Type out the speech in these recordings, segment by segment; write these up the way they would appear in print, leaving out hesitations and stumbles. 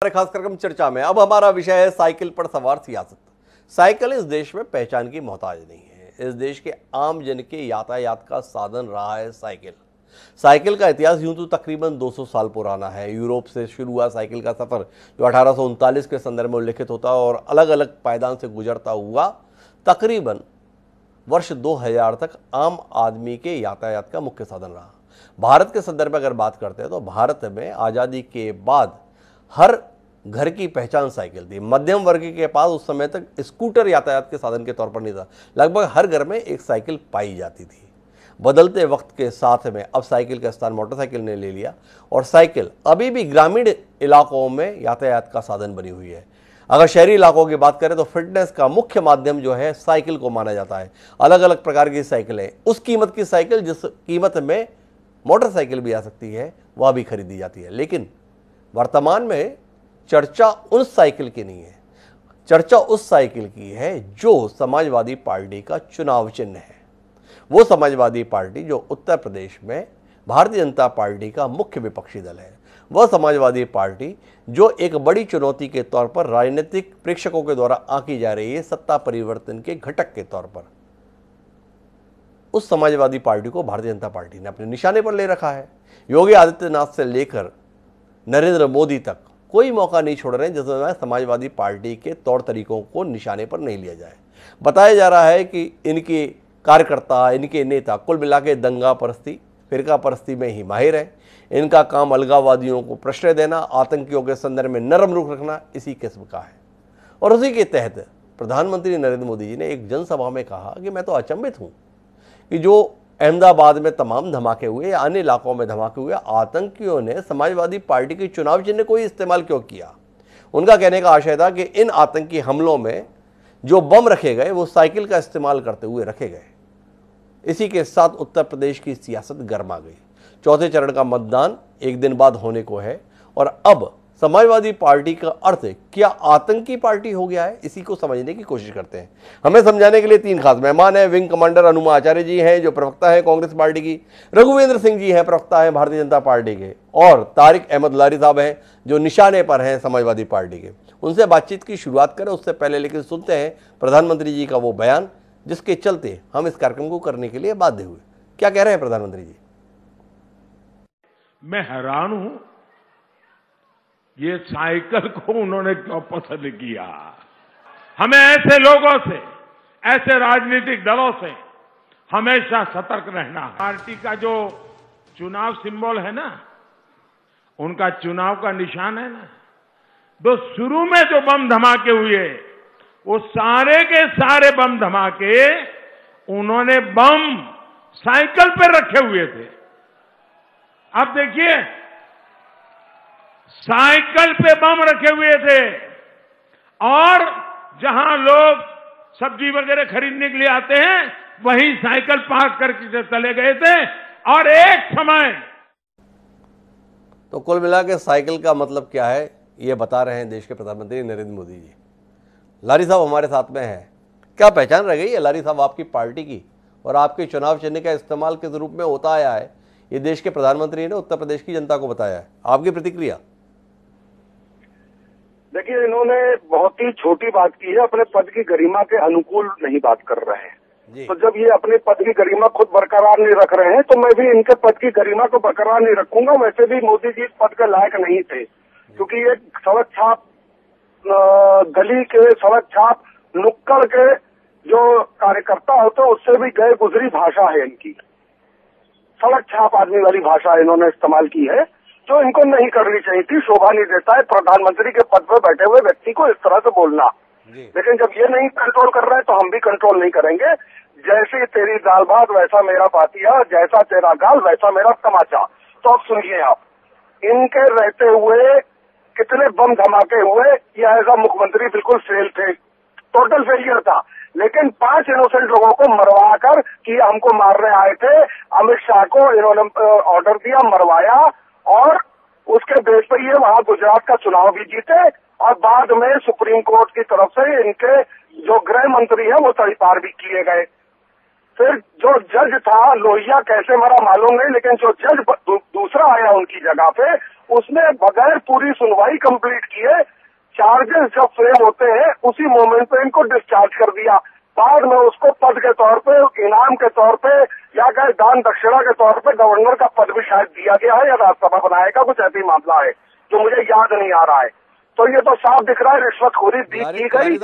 खास कर हम चर्चा में अब हमारा विषय है साइकिल पर सवार सियासत। साइकिल इस देश में पहचान की मोहताज नहीं है। इस देश के आम जन के यातायात का साधन रहा है साइकिल। साइकिल का इतिहास यूं तो तकरीबन 200 साल पुराना है। यूरोप से शुरू हुआ साइकिल का सफर जो 1839 के संदर्भ में उल्लिखित होता है और अलग अलग पायदान से गुजरता हुआ तकरीबन वर्ष 2000 तक आम आदमी के यातायात का मुख्य साधन रहा। भारत के संदर्भ में अगर बात करते हैं तो भारत में आज़ादी के बाद हर घर की पहचान साइकिल थी। मध्यम वर्ग के पास उस समय तक स्कूटर यातायात के साधन के तौर पर नहीं था। लगभग हर घर में एक साइकिल पाई जाती थी। बदलते वक्त के साथ में अब साइकिल का स्थान मोटरसाइकिल ने ले लिया और साइकिल अभी भी ग्रामीण इलाकों में यातायात का साधन बनी हुई है। अगर शहरी इलाकों की बात करें तो फिटनेस का मुख्य माध्यम जो है साइकिल को माना जाता है। अलग अलग प्रकार की साइकिलें, उस कीमत की साइकिल जिस कीमत में मोटरसाइकिल भी आ सकती है, वह भी खरीदी जाती है। लेकिन वर्तमान में चर्चा उन साइकिल की नहीं है, चर्चा उस साइकिल की है जो समाजवादी पार्टी का चुनाव चिन्ह है। वो समाजवादी पार्टी जो उत्तर प्रदेश में भारतीय जनता पार्टी का मुख्य विपक्षी दल है। वह समाजवादी पार्टी जो एक बड़ी चुनौती के तौर पर राजनीतिक प्रेक्षकों के द्वारा आंकी जा रही है सत्ता परिवर्तन के घटक के तौर पर। उस समाजवादी पार्टी को भारतीय जनता पार्टी ने अपने निशाने पर ले रखा है। योगी आदित्यनाथ से लेकर नरेंद्र मोदी तक कोई मौका नहीं छोड़ रहे हैं जिसमें समाजवादी पार्टी के तौर तरीकों को निशाने पर नहीं लिया जाए। बताया जा रहा है कि इनके कार्यकर्ता, इनके नेता कुल मिला के दंगा परस्ती, फिरका परस्ती में ही माहिर है। इनका काम अलगाववादियों को प्रश्रय देना, आतंकियों के संदर्भ में नरम रुख रखना इसी किस्म का है। और उसी के तहत प्रधानमंत्री नरेंद्र मोदी जी ने एक जनसभा में कहा कि मैं तो अचंभित हूँ कि जो अहमदाबाद में तमाम धमाके हुए या अन्य इलाकों में धमाके हुए, आतंकियों ने समाजवादी पार्टी के चुनाव चिन्ह को ही इस्तेमाल क्यों किया। उनका कहने का आशय था कि इन आतंकी हमलों में जो बम रखे गए वो साइकिल का इस्तेमाल करते हुए रखे गए। इसी के साथ उत्तर प्रदेश की सियासत गर्मा गई। चौथे चरण का मतदान एक दिन बाद होने को है और अब समाजवादी पार्टी का अर्थ क्या आतंकी पार्टी हो गया है, इसी को समझने की कोशिश करते हैं। हमें समझाने के लिए तीन खास मेहमान हैं। विंग कमांडर अनुमा आचार्य जी हैं जो प्रवक्ता है कांग्रेस पार्टी की, रघुवेंद्र सिंह जी हैं प्रवक्ता है भारतीय जनता पार्टी के, और तारिक अहमद लारी साहब हैं जो निशाने पर हैं समाजवादी पार्टी के। उनसे बातचीत की शुरुआत करें उससे पहले लेकिन सुनते हैं प्रधानमंत्री जी का वो बयान जिसके चलते हम इस कार्यक्रम को करने के लिए बाध्य हुए। क्या कह रहे हैं प्रधानमंत्री जी? मैं हैरान हूं ये साइकिल को उन्होंने क्यों पसंद किया। हमें ऐसे लोगों से, ऐसे राजनीतिक दलों से हमेशा सतर्क रहना है। पार्टी का जो चुनाव सिंबल है ना, उनका चुनाव का निशान है ना, तो शुरू में जो बम धमाके हुए वो सारे के सारे बम धमाके उन्होंने बम साइकिल पर रखे हुए थे। अब देखिए साइकिल पे बम रखे हुए थे और जहां लोग सब्जी वगैरह खरीदने के लिए आते हैं वहीं साइकिल पार्क करके चले गए थे। और एक समय तो कुल मिला के साइकिल का मतलब क्या है ये बता रहे हैं देश के प्रधानमंत्री नरेंद्र मोदी जी। लारी साहब हमारे साथ में हैं। क्या पहचान रह गई है लारी साहब आपकी पार्टी की और आपके चुनाव चिन्ह का इस्तेमाल किस रूप में होता आया है, ये देश के प्रधानमंत्री ने उत्तर प्रदेश की जनता को बताया है। आपकी प्रतिक्रिया? देखिए, इन्होंने बहुत ही छोटी बात की है, अपने पद की गरिमा के अनुकूल नहीं बात कर रहे हैं। तो जब ये अपने पद की गरिमा खुद बरकरार नहीं रख रहे हैं तो मैं भी इनके पद की गरिमा को बरकरार नहीं रखूंगा। वैसे भी मोदी जी इस पद के लायक नहीं थे क्योंकि ये सड़क छाप गली के, सड़क छाप नुक्कड़ के जो कार्यकर्ता होते हैं उससे भी गए गुजरी भाषा है इनकी। सड़क छाप आदमी वाली भाषा इन्होंने इस्तेमाल की है जो इनको नहीं करनी चाहिए थी। शोभा नहीं देता है प्रधानमंत्री के पद पर बैठे हुए व्यक्ति को इस तरह से बोलना। लेकिन जब ये नहीं कंट्रोल कर रहे हैं तो हम भी कंट्रोल नहीं करेंगे। जैसी तेरी दाल भात वैसा मेरा पातिया, जैसा तेरा गाल वैसा मेरा तमाचा। तो अब सुनिए आप, इनके रहते हुए कितने बम धमाके हुए। ये ऐसा मुख्यमंत्री बिल्कुल फेल थे, टोटल फेलियर था। लेकिन 5 इनोसेंट लोगों को मरवा कर कि हमको मारने आए थे, अमित शाह को इन्होंने ऑर्डर दिया, मरवाया और उसके बेस पर ये वहां गुजरात का चुनाव भी जीते और बाद में सुप्रीम कोर्ट की तरफ से इनके जो गृह मंत्री हैं वो तड़ीपार भी किए गए। फिर जो जज था लोहिया कैसे मरा मालूम नहीं, लेकिन जो जज दूसरा आया उनकी जगह पे, उसने बगैर पूरी सुनवाई कंप्लीट किए चार्जेस जब फ्रेम होते हैं उसी मोमेंट पे इनको डिस्चार्ज कर दिया। बाद में उसको पद के तौर पे, इनाम के तौर पे या कहे दान दक्षिणा के तौर पे गवर्नर का पद भी शायद दिया गया है या राज्यसभा बनाएगा, कुछ ऐसी मामला है जो मुझे याद नहीं आ रहा है। तो ये तो साफ दिख रहा है रिश्वतखोरी की गई।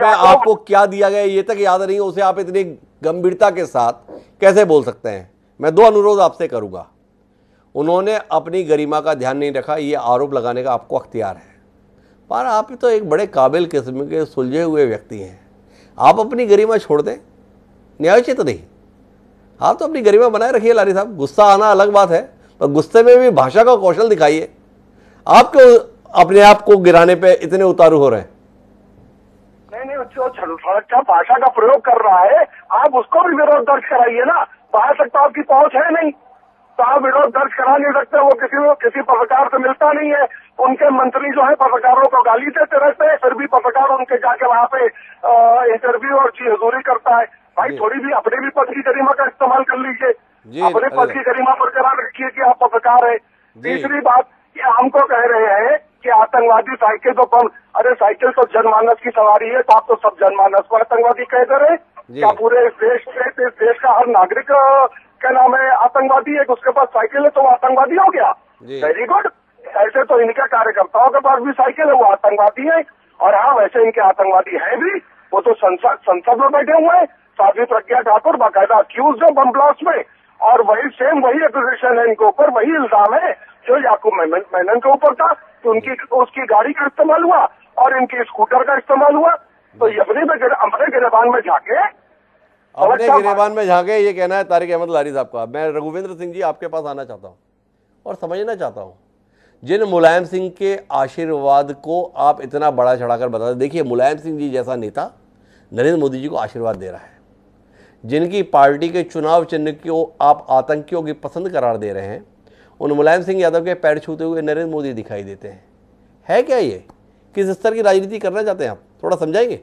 आपको क्या दिया गया ये तक याद नहीं, उसे आप इतनी गंभीरता के साथ कैसे बोल सकते हैं? मैं दो अनुरोध आपसे करूंगा। उन्होंने अपनी गरिमा का ध्यान नहीं रखा, ये आरोप लगाने का आपको अख्तियार है, पर आप तो एक बड़े काबिल किस्म के सुलझे हुए व्यक्ति हैं। आप अपनी गरिमा छोड़ दें, न्यायोचित नहीं। आप तो अपनी गरिमा बनाए रखिए लारी साहब। गुस्सा आना अलग बात है, पर गुस्से में भी भाषा का कौशल दिखाइए। आप क्यों अपने आप को गिराने पे इतने उतारू हो रहे हैं? नहीं, जो छलछलता भाषा का प्रयोग कर रहा है, आप उसको भी विरोध दर्ज कराइए ना। बाहर तक तो आपकी पहुंच है नहीं, तो आप विरोध दर्ज करा नहीं सकते। वो किसी पत्रकार से मिलता नहीं है। उनके मंत्री जो है पत्रकारों को गाली देते रहते हैं, फिर भी पत्रकार उनके जाके वहाँ पे इंटरव्यू और जी हजूरी करता है। भाई थोड़ी भी अपने भी पद की गरिमा का इस्तेमाल कर लीजिए, अपने पद की गरिमा बरकरार रखिए कि आप पत्रकार है। तीसरी बात, ये हमको कह रहे हैं कि आतंकवादी साइकिल तो कम, अरे साइकिल तो जनमानस की सवारी है, तो आप तो सब जनमानस को आतंकवादी कह दे रहे। क्या पूरे इस देश का हर नागरिक क्या नाम है आतंकवादी है? उसके पास साइकिल है तो वो आतंकवादी हो गया? Very good. ऐसे तो इनके कार्यकर्ताओं के पास भी साइकिल है, वो आतंकवादी है। और हाँ, वैसे इनके आतंकवादी है भी, वो तो संसद में बैठे हुए हैं। साध्वी प्रज्ञा ठाकुर बाकायदा अक्यूज है बम ब्लास्ट में, और वही एक्विजिशन है इनके ऊपर, वही इल्जाम है जो याकूब मेनन के ऊपर था कि उसकी गाड़ी का इस्तेमाल हुआ और इनकी स्कूटर का इस्तेमाल हुआ। तो ये अपने गिरबान में झांके ये कहना है तारिक अहमद लारी साहब का। मैं रघुवेंद्र सिंह जी आपके पास आना चाहता हूँ और समझना चाहता हूँ, जिन मुलायम सिंह के आशीर्वाद को आप इतना बड़ा चढ़ाकर बताते। देखिए, मुलायम सिंह जी जैसा नेता नरेंद्र मोदी जी को आशीर्वाद दे रहा है, जिनकी पार्टी के चुनाव चिन्ह को आप आतंकियों की पसंद करार दे रहे हैं, उन मुलायम सिंह यादव के पैर छूते हुए नरेंद्र मोदी दिखाई देते हैं। है क्या ये? किस स्तर की राजनीति करना चाहते हैं आप? थोड़ा समझाएंगे।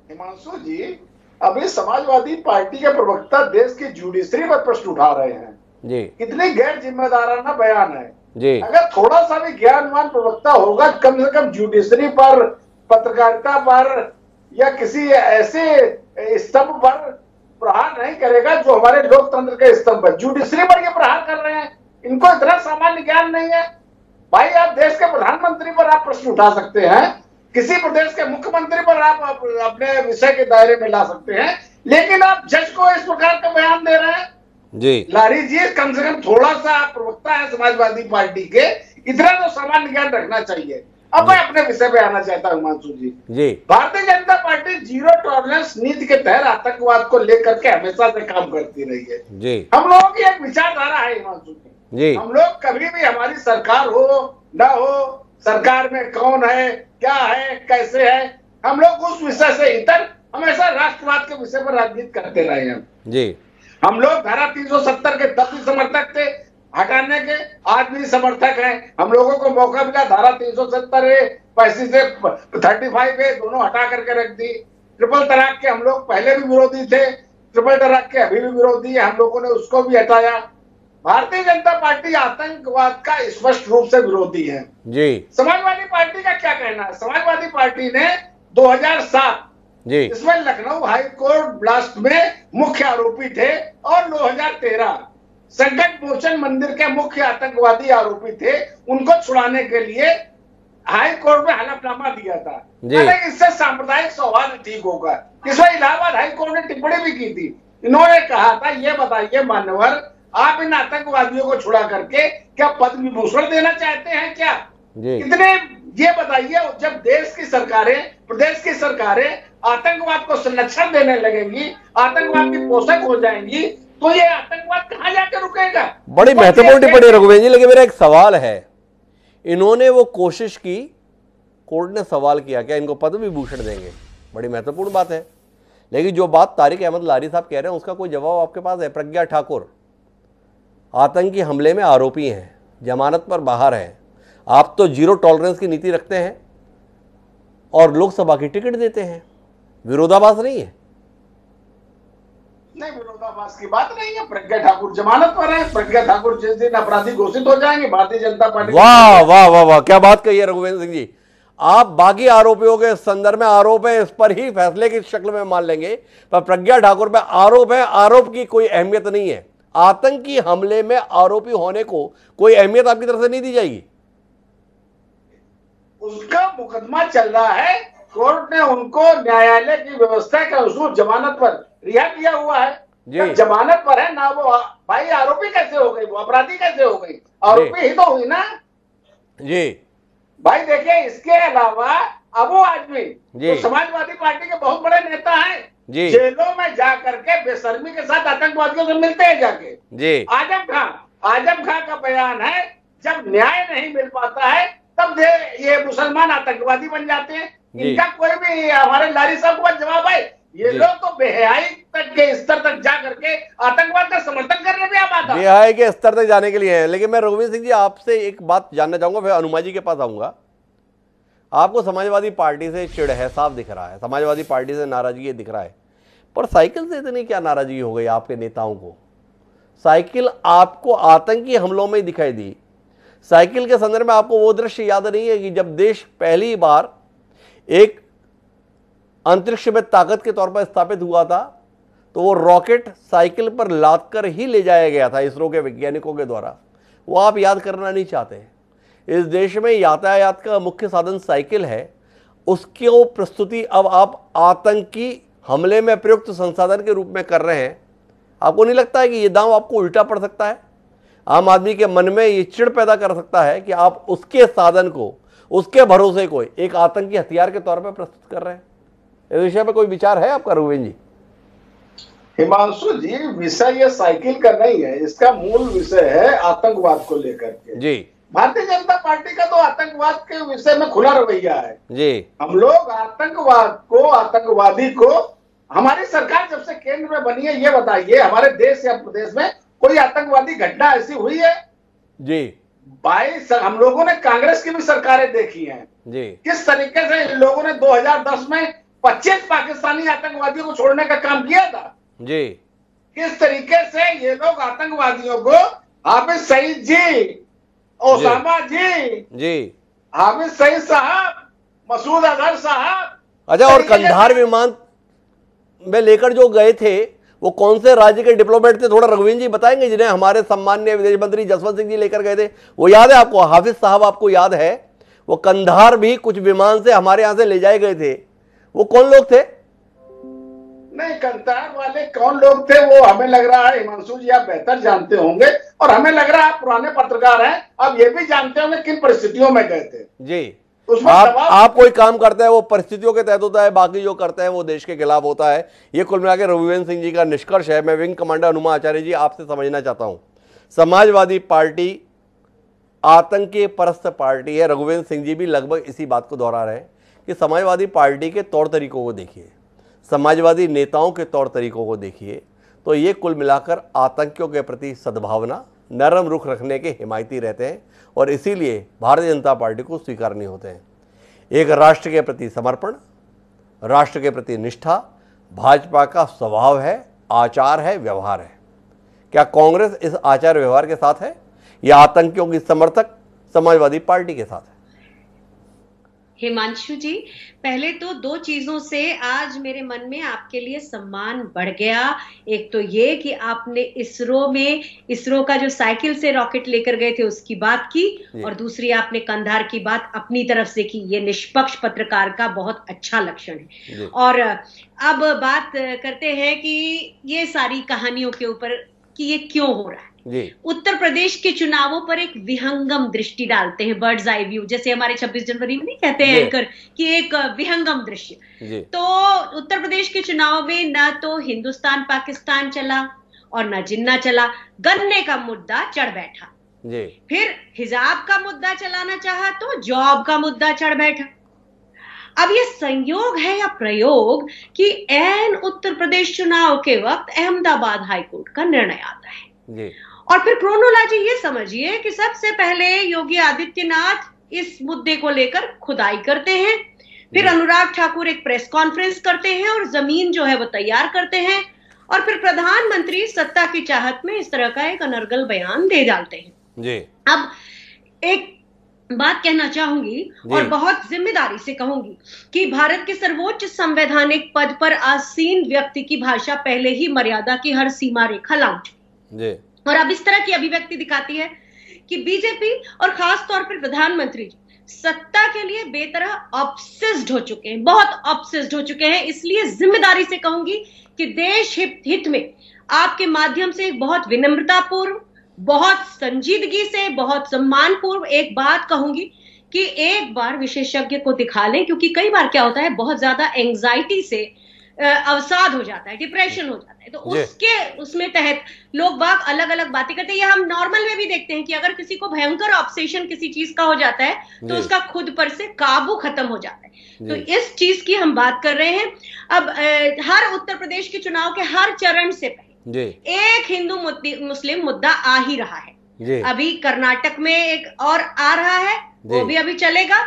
हिमांशु जी, अभी समाजवादी पार्टी के प्रवक्ता देश की जुडिशरी पर प्रश्न उठा रहे हैं जी। कितनी गैर जिम्मेदाराना बयान है जी। अगर थोड़ा सा भी ज्ञानवान प्रवक्ता होगा, कम से कम जुडिशरी पर, पत्रकारिता पर या किसी ऐसे स्तंभ पर प्रहार नहीं करेगा जो हमारे लोकतंत्र के स्तंभ पर। जुडिशरी पर ये प्रहार कर रहे हैं, इनको इतना सामान्य ज्ञान नहीं है। भाई, आप देश के प्रधानमंत्री पर आप प्रश्न उठा सकते हैं, किसी प्रदेश के मुख्यमंत्री पर आप अपने विषय के दायरे में ला सकते हैं, लेकिन आप जज को इस प्रकार का बयान दे रहे हैं जी। लारी जी, कम से कम थोड़ा सा आप प्रवक्ता है समाजवादी पार्टी के, इतना तो सामान्य ज्ञान रखना चाहिए। अब मैं अपने विषय पे आना चाहता हूँ हिमांशु जी। Bharatiya Janata party zero tolerance नीति के तहत आतंकवाद को लेकर के हमेशा से काम करती रही है जी। हम लोगों की एक विचारधारा है हिमांशु जी, हम लोग कभी भी हमारी सरकार हो न हो, सरकार में कौन है, क्या है, कैसे है, हम लोग उस विषय से इतर हमेशा राष्ट्रवाद के विषय पर राजनीति करते रहे हैं जी। हम लोग धारा 370 के तब भी समर्थक थे, हटाने के आज भी समर्थक हैं। हम लोगों को मौका मिला, धारा 370 पैसे से 35 दोनों हटा करके रख दी। ट्रिपल तलाक के हम लोग पहले भी विरोधी थे, ट्रिपल तलाक के अभी भी विरोधी है, हम लोगों ने उसको भी हटाया। भारतीय जनता पार्टी आतंकवाद का स्पष्ट रूप से विरोधी है जी। समाजवादी पार्टी का क्या कहना है? समाजवादी पार्टी ने 2007 जी इसमें लखनऊ हाई कोर्ट ब्लास्ट में मुख्य आरोपी थे और 2013 संकट मोचन मंदिर के मुख्य आतंकवादी आरोपी थे, उनको छुड़ाने के लिए हाई कोर्ट में हलफनामा दिया था। इससे सांप्रदायिक सौहार्द ठीक होगा। इसमें इलाहाबाद हाई कोर्ट ने टिप्पणी भी की थी। इन्होंने कहा था, ये बताइए मान्यवर, आप इन आतंकवादियों को छुड़ा करके क्या पद्म विभूषण देना चाहते हैं क्या? इतने ये बताइए, जब देश की सरकारें, प्रदेश की सरकारें आतंकवाद को संरक्षण देने लगेंगी, आतंकवाद की पोषक हो जाएंगी, तो ये आतंकवाद कहां जाकर रुकेगा? बड़ी महत्वपूर्ण टिप्पणी रघुवेंद्र जी, लेकिन मेरा एक सवाल है, इन्होंने वो कोशिश की, कोर्ट ने सवाल किया क्या इनको पद्म विभूषण देंगे? बड़ी महत्वपूर्ण बात है। लेकिन जो बात तारिक अहमद लारी साहब कह रहे हैं उसका कोई जवाब आपके पास है? प्रज्ञा ठाकुर आतंकी हमले में आरोपी हैं, जमानत पर बाहर हैं, आप तो जीरो टॉलरेंस की नीति रखते हैं और लोकसभा की टिकट देते हैं, विरोधाभास नहीं है? नहीं, विरोधाभास की बात नहीं है। प्रज्ञा ठाकुर जमानत पर है। प्रज्ञा ठाकुर जिस दिन अपराधी घोषित हो जाएंगे, भारतीय जनता पार्टी। वाह वाह वाह वाह, क्या बात कही है रघुवेंद्र सिंह जी। आप बाकी आरोपियों के संदर्भ में आरोप है, इस पर ही फैसले की शक्ल में मान लेंगे, पर प्रज्ञा ठाकुर पे आरोप है, आरोप की कोई अहमियत नहीं है। आतंकी हमले में आरोपी होने को कोई अहमियत आपकी तरफ से नहीं दी जाएगी। उसका मुकदमा चल रहा है, कोर्ट ने उनको न्यायालय की व्यवस्था के अनुसार जमानत पर रिहा किया हुआ है। जब जमानत पर है ना, वो भाई आरोपी कैसे हो गई, वो अपराधी कैसे हो गई? आरोपी ही तो हुई ना जी। भाई देखिए, इसके अलावा अबू आजमी तो समाजवादी पार्टी के बहुत बड़े नेता हैं, जेलों में जा करके बेशर्मी के साथ आतंकवादियों से मिलते हैं जाके जी। आजम खान का बयान है, जब न्याय नहीं मिल पाता है तब ये मुसलमान आतंकवादी बन जाते हैं। इनका कोई भी, हमारे लारी साहब को जवाब है, ये लोग तो बेहयाई तक के स्तर तक जा करके आतंकवाद का समर्थन करने पे आप आता, बेहयाई के स्तर तक जाने के लिए है। लेकिन मैं रघुवीर सिंह जी आपसे एक बात जानना चाहूंगा, फिर अनुमा जी के पास आऊंगा। आपको समाजवादी पार्टी से चिढ़ है, साफ दिख रहा है, समाजवादी पार्टी से नाराजगी दिख रहा है, पर साइकिल से इतनी क्या नाराजगी हो गई आपके नेताओं को? साइकिल आपको आतंकी हमलों में दिखाई दी। साइकिल के संदर्भ में आपको वो दृश्य याद नहीं है कि जब देश पहली बार एक अंतरिक्ष में ताकत के तौर पर स्थापित हुआ था, तो वो रॉकेट साइकिल पर लाद कर ही ले जाया गया था इसरो के वैज्ञानिकों के द्वारा। वो आप याद करना नहीं चाहते। इस देश में यातायात का मुख्य साधन साइकिल है, उसकी वो प्रस्तुति अब आप आतंकी हमले में प्रयुक्त संसाधन के रूप में कर रहे हैं। आपको नहीं लगता है कि ये दांव आपको उल्टा पड़ सकता है? आम आदमी के मन में ये चिढ़ पैदा कर सकता है कि आप उसके साधन को, उसके भरोसे को एक आतंकी हथियार के तौर पर प्रस्तुत कर रहे हैं। इस विषय पर कोई विचार है आपका रघुवेंद्र जी? हिमांशु जी, विषय ये साइकिल का नहीं है, इसका मूल विषय है आतंकवाद को लेकर के जी। भारतीय जनता पार्टी का तो आतंकवाद के विषय में खुला रवैया है जी। हम लोग आतंकवाद को, आतंकवादी को, हमारी सरकार जब से केंद्र में बनी है, ये बताइए हमारे देश या प्रदेश में कोई आतंकवादी घटना ऐसी हुई है जी? भाई हम लोगों ने कांग्रेस की भी सरकारें देखी हैं जी, किस तरीके से इन लोगों ने 2010 में 25 पाकिस्तानी आतंकवादियों को छोड़ने का काम किया था जी। किस तरीके से ये लोग आतंकवादियों को, हाफिज सईद जी, ओसामा जी, हाफिज सईद साहब, मसूद अजहर साहब, अच्छा, और कंधार विमान में लेकर जो गए थे वो कौन से राज्य के डिप्लोमेट थे? थोड़ा रघुवीर जी बताएंगे, जिन्हें हमारे सम्माननीय विदेश मंत्री जसवंत सिंह जी लेकर गए थे। वो याद है आपको? हाफिज साहब आपको याद है? वो कंधार भी कुछ विमान से हमारे यहां से ले जाए गए थे। वो कौन लोग थे? नहीं, कंधार वाले कौन लोग थे वो हमें लग रहा है हिमांशु जी आप बेहतर जानते होंगे, और हमें लग रहा है आप पुराने पत्रकार हैं, आप ये भी जानते होंगे किन परिस्थितियों में गए थे जी। आप कोई काम करते हैं वो परिस्थितियों के तहत होता है, बाकी जो करते हैं वो देश के खिलाफ होता है। ये कुल मिलाकर रघुवीर सिंह जी का निष्कर्ष है। मैं विंग कमांडर अनुमा आचार्य जी आपसे समझना चाहता हूं, समाजवादी पार्टी आतंकी परस्त पार्टी है। रघुवीर सिंह जी भी लगभग इसी बात को दोहरा रहे हैं कि समाजवादी पार्टी के तौर तरीकों को देखिए, समाजवादी नेताओं के तौर तरीकों को देखिए, तो ये कुल मिलाकर आतंकियों के प्रति सद्भावना, नरम रुख रखने के हिमायती रहते हैं, और इसीलिए भारतीय जनता पार्टी को स्वीकार नहीं होते हैं। एक राष्ट्र के प्रति समर्पण, राष्ट्र के प्रति निष्ठा भाजपा का स्वभाव है, आचार है, व्यवहार है। क्या कांग्रेस इस आचार व्यवहार के साथ है या आतंकियों की समर्थक समाजवादी पार्टी के साथ है? हिमांशु जी, पहले तो दो चीजों से आज मेरे मन में आपके लिए सम्मान बढ़ गया। एक तो ये कि आपने इसरो का जो साइकिल से रॉकेट लेकर गए थे उसकी बात की, और दूसरी आपने कंधार की बात अपनी तरफ से की। ये निष्पक्ष पत्रकार का बहुत अच्छा लक्षण है। और अब बात करते हैं कि ये सारी कहानियों के ऊपर कि ये क्यों हो रहा है। उत्तर प्रदेश के चुनावों पर एक विहंगम दृष्टि डालते हैं, बर्ड्स आई व्यू, जैसे हमारे 26 जनवरी में नहीं कहते हैं एंकर कि एक विहंगम दृश्य। तो उत्तर प्रदेश के चुनाव में न तो हिंदुस्तान पाकिस्तान चला और न जिन्ना चला, गन्ने का मुद्दा चढ़ बैठा। फिर हिजाब का मुद्दा चलाना चाहा तो जॉब का मुद्दा चढ़ बैठा। अब ये संयोग है या प्रयोग कि ऐन उत्तर प्रदेश चुनाव के वक्त अहमदाबाद हाईकोर्ट का निर्णय आता है। और फिर क्रोनोलॉजी ये समझिए कि सबसे पहले योगी आदित्यनाथ इस मुद्दे को लेकर खुदाई करते हैं, फिर अनुराग ठाकुर एक प्रेस कॉन्फ्रेंस करते हैं और जमीन जो है वो तैयार करते हैं, और फिर प्रधानमंत्री सत्ता की चाहत में इस तरह का एक अनर्गल बयान दे डालते हैं जी। अब एक बात कहना चाहूंगी और बहुत जिम्मेदारी से कहूंगी कि भारत के सर्वोच्च संवैधानिक पद पर आसीन व्यक्ति की भाषा पहले ही मर्यादा की हर सीमा रेखा लांघ चुकी और अब इस तरह की अभिव्यक्ति दिखाती है कि बीजेपी और खास तौर पर प्रधानमंत्री सत्ता के लिए बेतरह ऑब्सेस्ड हो चुके हैं, बहुत ऑब्सेस्ड हो चुके हैं। इसलिए जिम्मेदारी से कहूंगी कि देश हित में आपके माध्यम से एक बहुत विनम्रतापूर्व, बहुत संजीदगी से, बहुत सम्मानपूर्व एक बात कहूंगी कि एक बार विशेषज्ञ को दिखा लें, क्योंकि कई बार क्या होता है बहुत ज्यादा एंजाइटी से अवसाद हो जाता है, डिप्रेशन हो जाता है, तो उसमें तहत लोग बाग अलग अलग बातें करते हैं। ये हम नॉर्मल में भी देखते हैं कि अगर किसी को भयंकर ऑब्सेशन किसी चीज का हो जाता है तो उसका खुद पर से काबू खत्म हो जाता है। तो इस चीज की हम बात कर रहे हैं। अब हर उत्तर प्रदेश के चुनाव के हर चरण से पहले एक हिंदू मुस्लिम मुद्दा आ ही रहा है। अभी कर्नाटक में एक और आ रहा है, वो भी अभी चलेगा,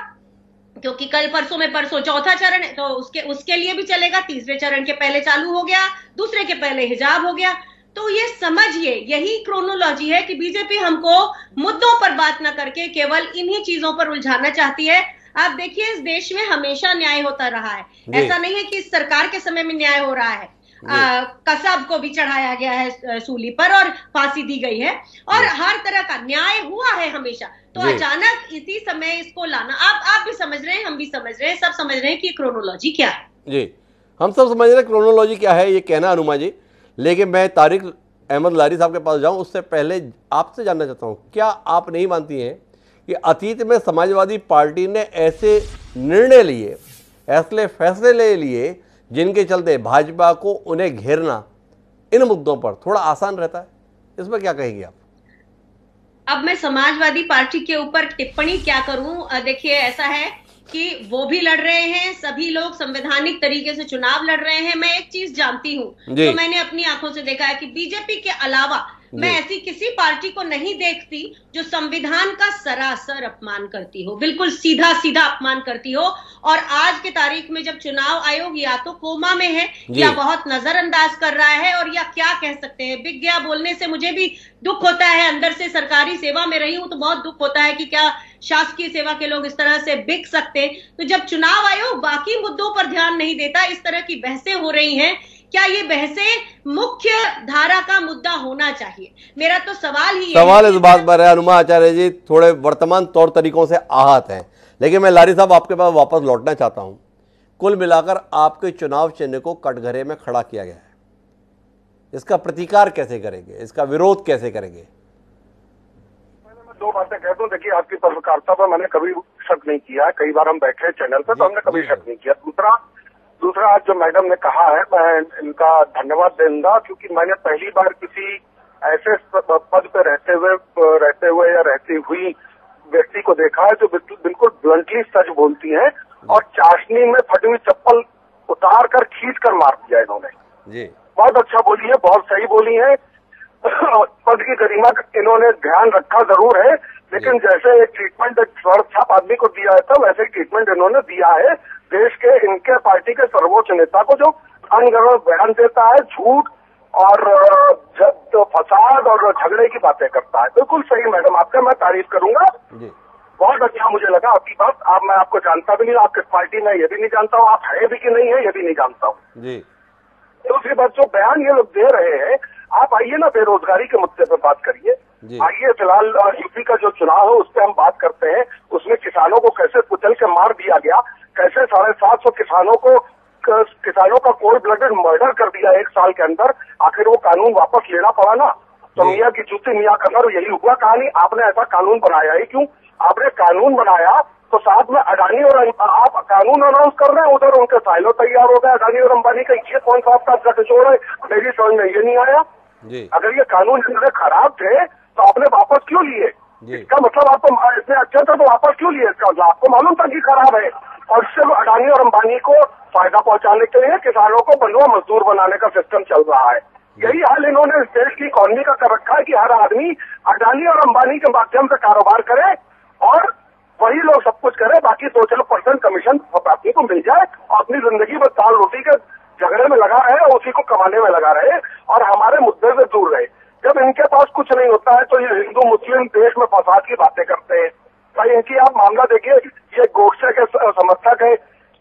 क्योंकि कल परसों में परसों चौथा चरण है, तो उसके लिए भी चलेगा। तीसरे चरण के पहले चालू हो गया, दूसरे के पहले हिजाब हो गया। तो ये समझिए यही क्रोनोलॉजी है कि बीजेपी हमको मुद्दों पर बात ना करके केवल इन्हीं चीजों पर उलझाना चाहती है। आप देखिए इस देश में हमेशा न्याय होता रहा है, ऐसा नहीं है कि इस सरकार के समय में न्याय हो रहा है। कसब को भी चढ़ाया गया है सूली पर और फांसी दी गई है और हर तरह का न्याय हुआ है हमेशा। तो अचानक इसी समय इसको लाना, आप भी समझ रहे हैं, हम भी समझ रहे हैं, सब समझ रहे हैं कि क्रोनोलॉजी क्या है। जी, हम सब समझ रहे हैं क्रोनोलॉजी क्या है, ये कहना अनुमा जी। लेकिन मैं तारिक अहमद लारी साहब के पास जाऊं उससे पहले आपसे जानना चाहता हूं, क्या आप नहीं मानती हैं कि अतीत में समाजवादी पार्टी ने ऐसे निर्णय लिए, ऐसे फैसले ले लिए जिनके चलते भाजपा को उन्हें घेरना इन मुद्दों पर थोड़ा आसान रहता है? इस पर क्या कहेंगे आप? अब मैं समाजवादी पार्टी के ऊपर टिप्पणी क्या करूं? देखिए ऐसा है कि वो भी लड़ रहे हैं, सभी लोग संवैधानिक तरीके से चुनाव लड़ रहे हैं। मैं एक चीज जानती हूं, तो मैंने अपनी आंखों से देखा है कि बीजेपी के अलावा मैं ऐसी किसी पार्टी को नहीं देखती जो संविधान का सरासर अपमान करती हो, बिल्कुल सीधा सीधा अपमान करती हो। और आज के तारीख में जब चुनाव आयोग या तो कोमा में है या बहुत नजरअंदाज कर रहा है, और या क्या कह सकते हैं, बिक गया बोलने से मुझे भी दुख होता है। अंदर से सरकारी सेवा में रही हूं तो बहुत दुख होता है कि क्या शासकीय सेवा के लोग इस तरह से बिक सकते। तो जब चुनाव आयोग बाकी मुद्दों पर ध्यान नहीं देता, इस तरह की बहसें हो रही हैं, क्या ये बहसें मुख्य धारा का मुद्दा होना चाहिए? मेरा तो सवाल ही सवाल इस बात पर है। अनुमा आचार्य जी थोड़े वर्तमान तौर तरीकों से आहत हैं, लेकिन मैं लारी साहब आपके पास वापस लौटना चाहता हूं। कुल मिलाकर आपके चुनाव चिन्ह को कटघरे में खड़ा किया गया है, इसका प्रतिकार कैसे करेंगे, इसका विरोध कैसे करेंगे? मैं दो बातें कह दूं। देखिए, आपकी पत्रकारिता पर मैंने कभी शक नहीं किया, कई बार हम बैठे चैनल पे तो हमने कभी शक नहीं किया। दूसरा आज जो मैडम ने कहा है, मैं इनका धन्यवाद दूंगा, क्योंकि मैंने पहली बार किसी ऐसे पद पे रहते हुए या रहती हुई व्यक्ति को देखा है जो बिल्कुल ब्लंटली सच बोलती है और चाशनी में फटी हुई चप्पल उतार कर खींच कर मार दिया इन्होंने जी। बहुत अच्छा बोली है, बहुत सही बोली है। पद की गरिमा इन्होंने ध्यान रखा जरूर है, लेकिन जैसे एक ट्रीटमेंट एक छाप आदमी को दिया है था, वैसे ट्रीटमेंट इन्होंने दिया है देश के इनके पार्टी के सर्वोच्च नेता को, जो अनगढ़ बयान देता है, झूठ और फसाद और झगड़े की बातें करता है। बिल्कुल सही मैडम, आपका मैं तारीफ करूंगा, बहुत अच्छा मुझे लगा आपकी बात। मैं आपको जानता भी नहीं, आप किस पार्टी में ये भी नहीं जानता हूँ, आप है भी कि नहीं है ये भी नहीं जानता हूँ। दूसरी बात, जो बयान ये लोग दे रहे हैं, आप आइए ना बेरोजगारी के मुद्दे पर बात करिए। आइए फिलहाल यूपी का जो चुनाव है उस पर हम बात करते हैं। उसमें किसानों को कैसे कुचल के मार दिया गया, कैसे 750 किसानों का कोल्ड ब्लडेड मर्डर कर दिया एक साल के अंदर। आखिर वो कानून वापस लेना पड़ा ना, तो मियाँ की जूती मियाँ का घर, यही हुआ कहानी। आपने ऐसा कानून बनाया ही क्यों? आपने कानून बनाया तो साथ में अडानी और आप कानून अनाउंस कर रहे हैं, उधर उनके साइलो तैयार हो गए अडानी और अंबानी का। ये कौन सा आपका गठजोड़ है? मेरी समझ में ये नहीं आया। अगर ये कानून इतने खराब थे तो आपने वापस क्यों लिए? इसका मतलब आपको इतने अच्छे थे तो वापस क्यों लिए? इसका मतलब आपको मालूम था कि खराब है, और सिर्फ अडानी और अंबानी को फायदा पहुंचाने के लिए किसानों को बंधुआ मजदूर बनाने का सिस्टम चल रहा है। यही हाल इन्होंने इस देश की इकोनॉमी का कर रखा है कि हर आदमी अडानी और अंबानी के माध्यम से कारोबार करे और वही लोग सब कुछ करे, बाकी 2-4% कमीशन अपने को मिल जाए और अपनी जिंदगी में दाल रोटी के झगड़े में लगा रहे, उसी को कमाने में लगा रहे और हमारे मुद्दे से दूर रहे। जब इनके पास कुछ नहीं होता है तो ये हिंदू मुस्लिम देश में फसाद की बातें करते हैं। भाई इनकी आप मामला देखिए, ये गोडसे के समर्थक है,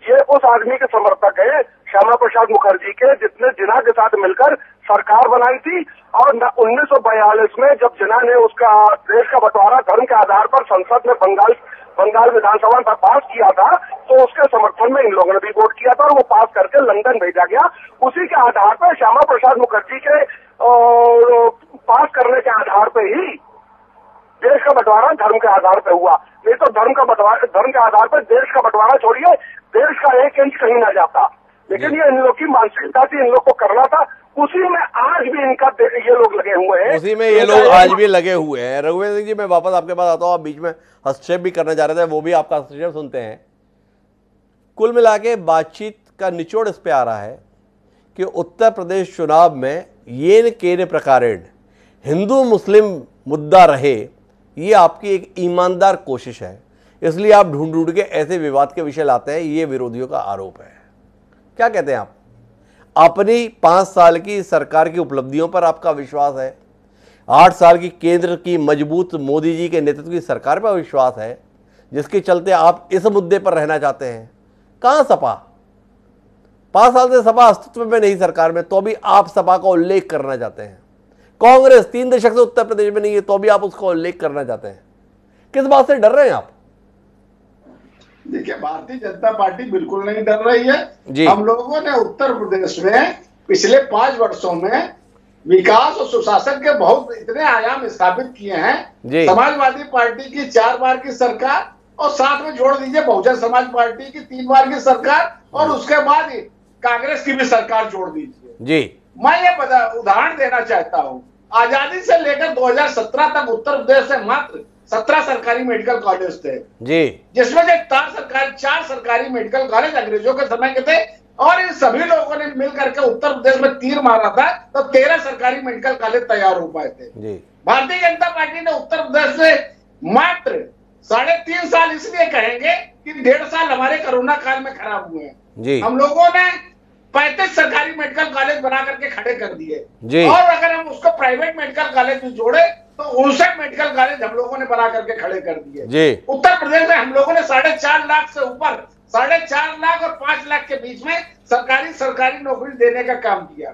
ये उस आदमी के समर्थक है श्यामा प्रसाद मुखर्जी के, जिसने जिन्ना के साथ मिलकर सरकार बनाई थी। और 1942 में जब जिन्ना ने उसका देश का बंटवारा धर्म के आधार पर संसद में बंगाल विधानसभा में पास किया था, तो उसके समर्थन में इन लोगों ने भी वोट किया था और वो पास करके लंदन भेजा गया। उसी के आधार पर श्यामा प्रसाद मुखर्जी के पास करने के आधार पे ही देश का बंटवारा धर्म के आधार पे हुआ। नहीं तो धर्म के आधार पर देश का बंटवारा छोड़िए, देश का 1 इंच कहीं ना जाता। लेकिन ये इन लोग की मानसिकता थी, इन लोग को करना था, उसी में आज भी ये लोग लगे हुए हैं, उसी में ये लोग आज भी लगे हुए हैं। रघुवीर सिंह जी, मैं वापस आपके पास आता हूँ, आप बीच में हस्तक्षेप भी करने जा रहे थे, वो भी आपका हस्तक्षेप सुनते हैं। कुल मिला के बातचीत का निचोड़ इस पे आ रहा है कि उत्तर प्रदेश चुनाव में येन केन प्रकारेण हिंदू मुस्लिम मुद्दा रहे, ये आपकी एक ईमानदार कोशिश है, इसलिए आप ढूंढ के ऐसे विवाद के विषय लाते हैं, ये विरोधियों का आरोप है। क्या कहते हैं आप? अपनी 5 साल की सरकार की उपलब्धियों पर आपका विश्वास है, 8 साल की केंद्र की मजबूत मोदी जी के नेतृत्व की सरकार पर विश्वास है, जिसके चलते आप इस मुद्दे पर रहना चाहते हैं। कहां सपा? 5 साल से सपा अस्तित्व में नहीं सरकार में, तो भी आप सपा का उल्लेख करना चाहते हैं। कांग्रेस 3 दशक से उत्तर प्रदेश में नहीं है, तो भी आप उसका उल्लेख करना चाहते हैं। किस बात से डर रहे हैं आप? देखिए, भारतीय जनता पार्टी बिल्कुल नहीं डर रही है। हम लोगों ने उत्तर प्रदेश में पिछले 5 वर्षों में विकास और सुशासन के बहुत इतने आयाम स्थापित किए हैं। समाजवादी पार्टी की 4 बार की सरकार और साथ में जोड़ दीजिए बहुजन समाज पार्टी की 3 बार की सरकार और उसके बाद कांग्रेस की भी सरकार जोड़ दीजिए जी। मैं ये उदाहरण देना चाहता हूँ, आजादी से लेकर 2017 तक उत्तर प्रदेश से मात्र 17 सरकारी मेडिकल कॉलेज थे जी, जिसमें से 4 सरकारी मेडिकल कॉलेज अंग्रेजों के समय के थे और इन सभी लोगों ने मिलकर के उत्तर प्रदेश में तीर मारा था तो 13 सरकारी मेडिकल कॉलेज तैयार हो पाए थे जी। भारतीय जनता पार्टी ने उत्तर प्रदेश में मात्र 3.5 साल इसलिए कहेंगे कि 1.5 साल हमारे कोरोना काल में खराब हुए हैं। हम लोगों ने 35 सरकारी मेडिकल कॉलेज बना करके खड़े कर दिए और अगर हम उसको प्राइवेट मेडिकल कॉलेज में जोड़े तो 59 मेडिकल कॉलेज हम लोगों ने बना करके खड़े कर दिए। उत्तर प्रदेश में हम लोगों ने 4.5 लाख से ऊपर 4.5 लाख और 5 लाख के बीच में सरकारी नौकरी देने का काम किया।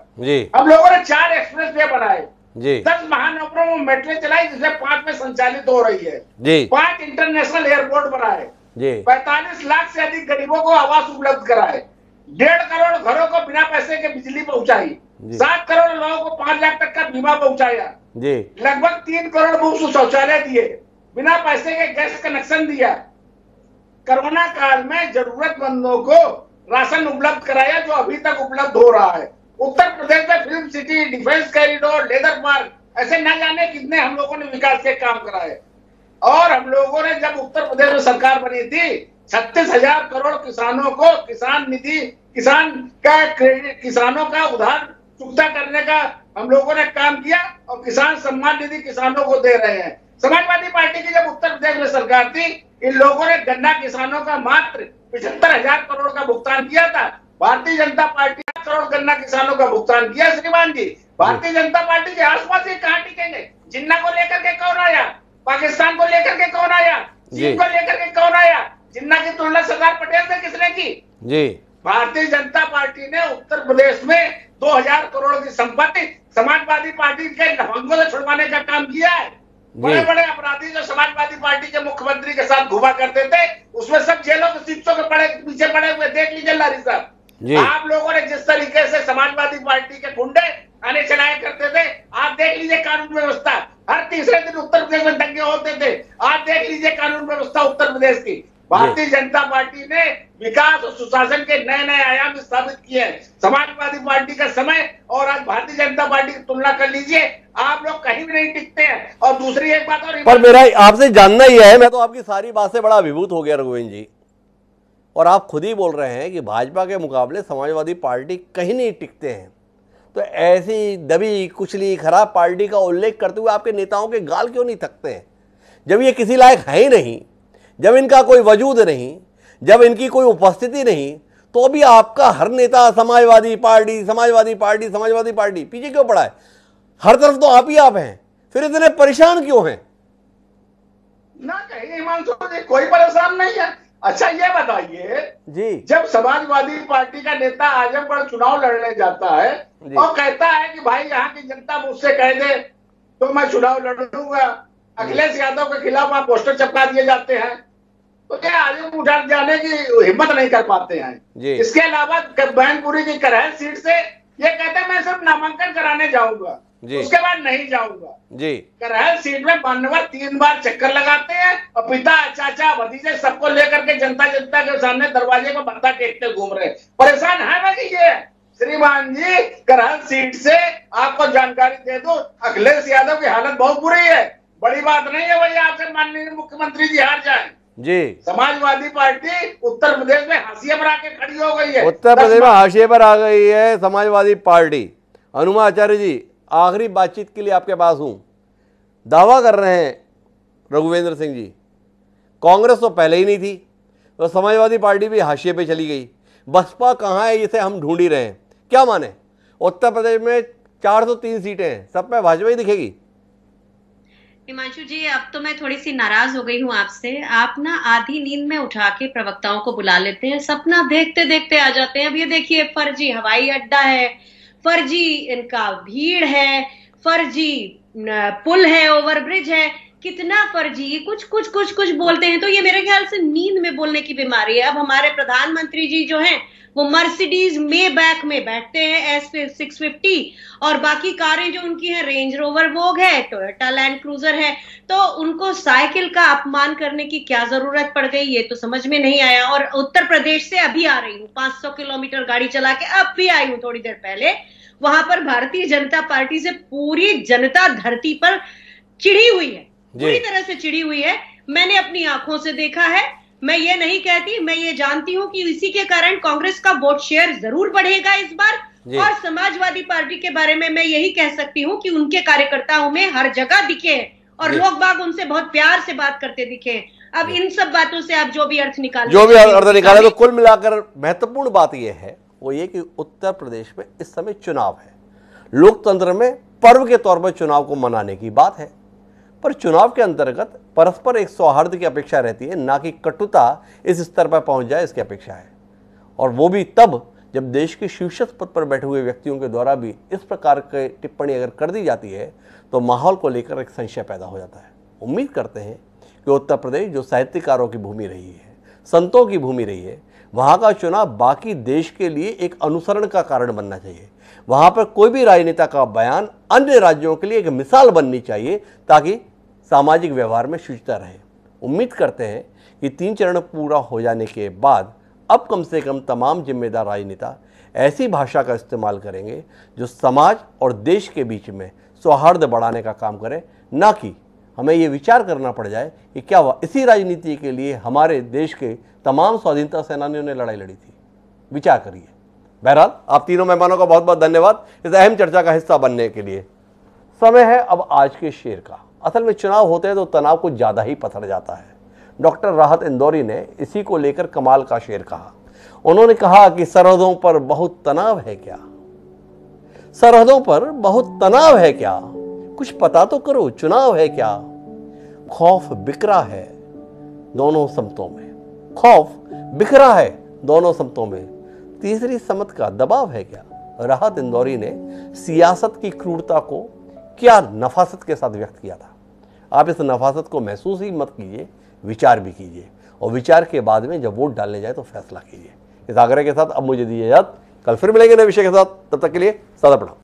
हम लोगों ने 4 एक्सप्रेस वे बनाए, 10 महानगरों में मेट्रो चलाई जिसमें 5 में संचालित हो रही है, 5 इंटरनेशनल एयरपोर्ट बनाए, 45 लाख से अधिक गरीबों को आवास उपलब्ध कराए, 1.5 करोड़ घरों को बिना पैसे के बिजली पहुंचाई, 7 करोड़ लोगों को 5 लाख तक का बीमा पहुंचाया, लगभग 3 करोड़ मुफ्त शौचालय दिए, बिना पैसे के गैस कनेक्शन दिया, कोरोना काल में जरूरतमंदों को राशन उपलब्ध कराया जो अभी तक उपलब्ध हो रहा है। उत्तर प्रदेश में film city, defence corridor, leather मार्ग, ऐसे न जाने कितने हम लोगों ने विकास के काम कराए। और हम लोगों ने जब उत्तर प्रदेश में सरकार बनी थी 36,000 करोड़ किसानों को किसान निधि, किसानों का उधार चुकता करने का हम लोगों ने काम किया और किसान सम्मान निधि किसानों को दे रहे हैं। समाजवादी पार्टी की जब उत्तर प्रदेश में सरकार थी इन लोगों ने गन्ना किसानों का मात्र 75,000 करोड़ का भुगतान किया था। भारतीय जनता पार्टी 8 करोड़ गन्ना किसानों का भुगतान किया। श्रीमान जी, भारतीय जनता पार्टी के आसपास ही कहाँ टिकेंगे? जिन्ना को लेकर के कौन आया? पाकिस्तान को लेकर के कौन आया? चीन को लेकर के कौन आया? जिन्ना की तुलना सरदार पटेल से किसने की जी? भारतीय जनता पार्टी ने उत्तर प्रदेश में 2000 करोड़ की संपत्ति समाजवादी पार्टी के लफंगों से छुड़वाने का काम किया है। बड़े बड़े अपराधी जो समाजवादी पार्टी के मुख्यमंत्री के साथ घुमा करते थे उसमें सब जेलों के शीशों के पीछे पड़े हुए। देख लीजिए लारी साहब, आप लोगों ने जिस तरीके से समाजवादी पार्टी के गुंडे आने चलाया करते थे, आप देख लीजिए कानून व्यवस्था, हर तीसरे दिन उत्तर प्रदेश में दंगे होते थे। आप देख लीजिए कानून व्यवस्था उत्तर प्रदेश की। भारतीय जनता पार्टी ने विकास और सुशासन के नए नए आयाम स्थापित किए हैं। समाजवादी पार्टी का समय और आज भारतीय जनता पार्टी की तुलना कर लीजिए, आप लोग कहीं भी नहीं टिकते हैं। और दूसरी एक बात और, पर मेरा आपसे जानना ही है, मैं तो आपकी सारी बात से बड़ा अभिभूत हो गया रघुवीर जी, और आप खुद ही बोल रहे हैं कि भाजपा के मुकाबले समाजवादी पार्टी कहीं नहीं टिकते हैं, तो ऐसी दबी कुचली खराब पार्टी का उल्लेख करते हुए आपके नेताओं के गाल क्यों नहीं थकते हैं? जब ये किसी लायक है ही नहीं, जब इनका कोई वजूद नहीं, जब इनकी कोई उपस्थिति नहीं, तो भी आपका हर नेता Samajwadi party Samajwadi party Samajwadi party, पीछे क्यों पड़ा है? हर तरफ तो आप ही आप हैं, फिर इतने परेशान क्यों हैं? ना कहीं हिमांशु जी कोई परेशान नहीं है। अच्छा ये बताइए जी, जब समाजवादी पार्टी का नेता आजमगढ़ चुनाव लड़ने जाता है और कहता है कि भाई यहाँ की जनता मुझसे कह दे तो मैं चुनाव लड़ूंगा, अखिलेश यादव के खिलाफ वहां पोस्टर चिपका दिए जाते हैं, तो क्या आगे उठा जाने की हिम्मत नहीं कर पाते हैं। इसके अलावा मैनपुरी की करहल सीट से ये कहते हैं मैं सिर्फ नामांकन कराने जाऊंगा, उसके बाद नहीं जाऊंगा जी। करहल सीट में मान्यवर 3 बार चक्कर लगाते हैं और पिता चाचा भतीजे सबको लेकर के जनता के सामने दरवाजे को बत्ता टेकते घूम रहे हैं। परेशान है ना कि ये श्रीमान जी करहल सीट से आपको जानकारी दे दो, अखिलेश यादव की हालत बहुत बुरी है। बड़ी बात नहीं है भाई आपसे माननीय मुख्यमंत्री जी हार जाए जी। समाजवादी पार्टी उत्तर प्रदेश में हाशिए पर आके खड़ी हो गई है, उत्तर प्रदेश में हाशिए पर आ गई है समाजवादी पार्टी। हनुमा आचार्य जी, आखिरी बातचीत के लिए आपके पास हूं। दावा कर रहे हैं रघुवेंद्र सिंह जी, कांग्रेस तो पहले ही नहीं थी, तो समाजवादी पार्टी भी हाशिए पे चली गई। बसपा कहाँ है जिसे हम ढूंढ ही रहे हैं, क्या माने? उत्तर प्रदेश में 403 सीटें हैं, सब पे भाजपा ही दिखेगी। हिमांशु जी अब तो मैं थोड़ी सी नाराज हो गई हूँ आपसे। आप ना आधी नींद में उठा के प्रवक्ताओं को बुला लेते हैं, सपना देखते देखते आ जाते हैं। अब ये देखिए फर्जी हवाई अड्डा है, फर्जी इनका भीड़ है, फर्जी पुल है, ओवरब्रिज है, कितना फर्जी कुछ कुछ कुछ कुछ बोलते हैं। तो ये मेरे ख्याल से नींद में बोलने की बीमारी है। अब हमारे प्रधानमंत्री जी जो हैं वो मर्सिडीज में बैक में बैठते हैं S650 और बाकी कारें जो उनकी हैं रेंज रोवर वोग है, टोयोटा लैंड क्रूजर है। तो उनको साइकिल का अपमान करने की क्या जरूरत पड़ गई ये तो समझ में नहीं आया। और उत्तर प्रदेश से अभी आ रही हूँ, 500 किलोमीटर गाड़ी चला के अब भी आई हूँ थोड़ी देर पहले। वहां पर भारतीय जनता पार्टी से पूरी जनता धरती पर चिढ़ी हुई है, पूरी तरह से चिढ़ी हुई है। मैंने अपनी आंखों से देखा है। मैं ये नहीं कहती, मैं ये जानती हूं कि इसी के कारण कांग्रेस का वोट शेयर जरूर बढ़ेगा इस बार। और समाजवादी पार्टी के बारे में मैं यही कह सकती हूं कि उनके कार्यकर्ताओं में हर जगह दिखे और लोग बाग उनसे बहुत प्यार से बात करते दिखे। अब इन सब बातों से आप जो भी अर्थ निकाले, तो कुल मिलाकर महत्वपूर्ण बात यह है वो ये कि उत्तर प्रदेश में इस समय चुनाव है। लोकतंत्र में पर्व के तौर पर चुनाव को मनाने की बात है, पर चुनाव के अंतर्गत परस्पर एक सौहार्द की अपेक्षा रहती है, ना कि कटुता इस स्तर पर पहुंच जाए इसकी अपेक्षा है। और वो भी तब जब देश के शीर्ष पद पर बैठे हुए व्यक्तियों के द्वारा भी इस प्रकार की टिप्पणी अगर कर दी जाती है तो माहौल को लेकर एक संशय पैदा हो जाता है। उम्मीद करते हैं कि उत्तर प्रदेश जो साहित्यकारों की भूमि रही है, संतों की भूमि रही है, वहाँ का चुनाव बाकी देश के लिए एक अनुसरण का कारण बनना चाहिए। वहाँ पर कोई भी राजनेता का बयान अन्य राज्यों के लिए एक मिसाल बननी चाहिए ताकि सामाजिक व्यवहार में शुचिता रहे। उम्मीद करते हैं कि 3 चरण पूरा हो जाने के बाद अब कम से कम तमाम जिम्मेदार राजनेता ऐसी भाषा का इस्तेमाल करेंगे जो समाज और देश के बीच में सौहार्द बढ़ाने का काम करे, ना कि हमें ये विचार करना पड़ जाए कि क्या वह इसी राजनीति के लिए हमारे देश के तमाम स्वाधीनता सेनानियों ने लड़ाई लड़ी थी। विचार करिए। बहरहाल आप तीनों मेहमानों का बहुत बहुत धन्यवाद इस अहम चर्चा का हिस्सा बनने के लिए। समय है अब आज के शेर का। असल में चुनाव होते हैं तो तनाव कुछ ज़्यादा ही पसर जाता है। डॉक्टर राहत इंदौरी ने इसी को लेकर कमाल का शेर कहा। उन्होंने कहा कि सरहदों पर बहुत तनाव है क्या, सरहदों पर बहुत तनाव है क्या, कुछ पता तो करो चुनाव है क्या। खौफ बिखरा है दोनों समतों में, खौफ बिखरा है दोनों समतों में, तीसरी समत का दबाव है क्या। राहत इंदौरी ने सियासत की क्रूरता को क्या नफासत के साथ व्यक्त किया था। आप इस नफासत को महसूस ही मत कीजिए, विचार भी कीजिए और विचार के बाद में जब वोट डालने जाए तो फैसला कीजिए। इस आग्रह के साथ अब मुझे दीजिए इजाजत। कल फिर मिलेंगे नए विषय के साथ, तब तक के लिए सदा प्रणाम।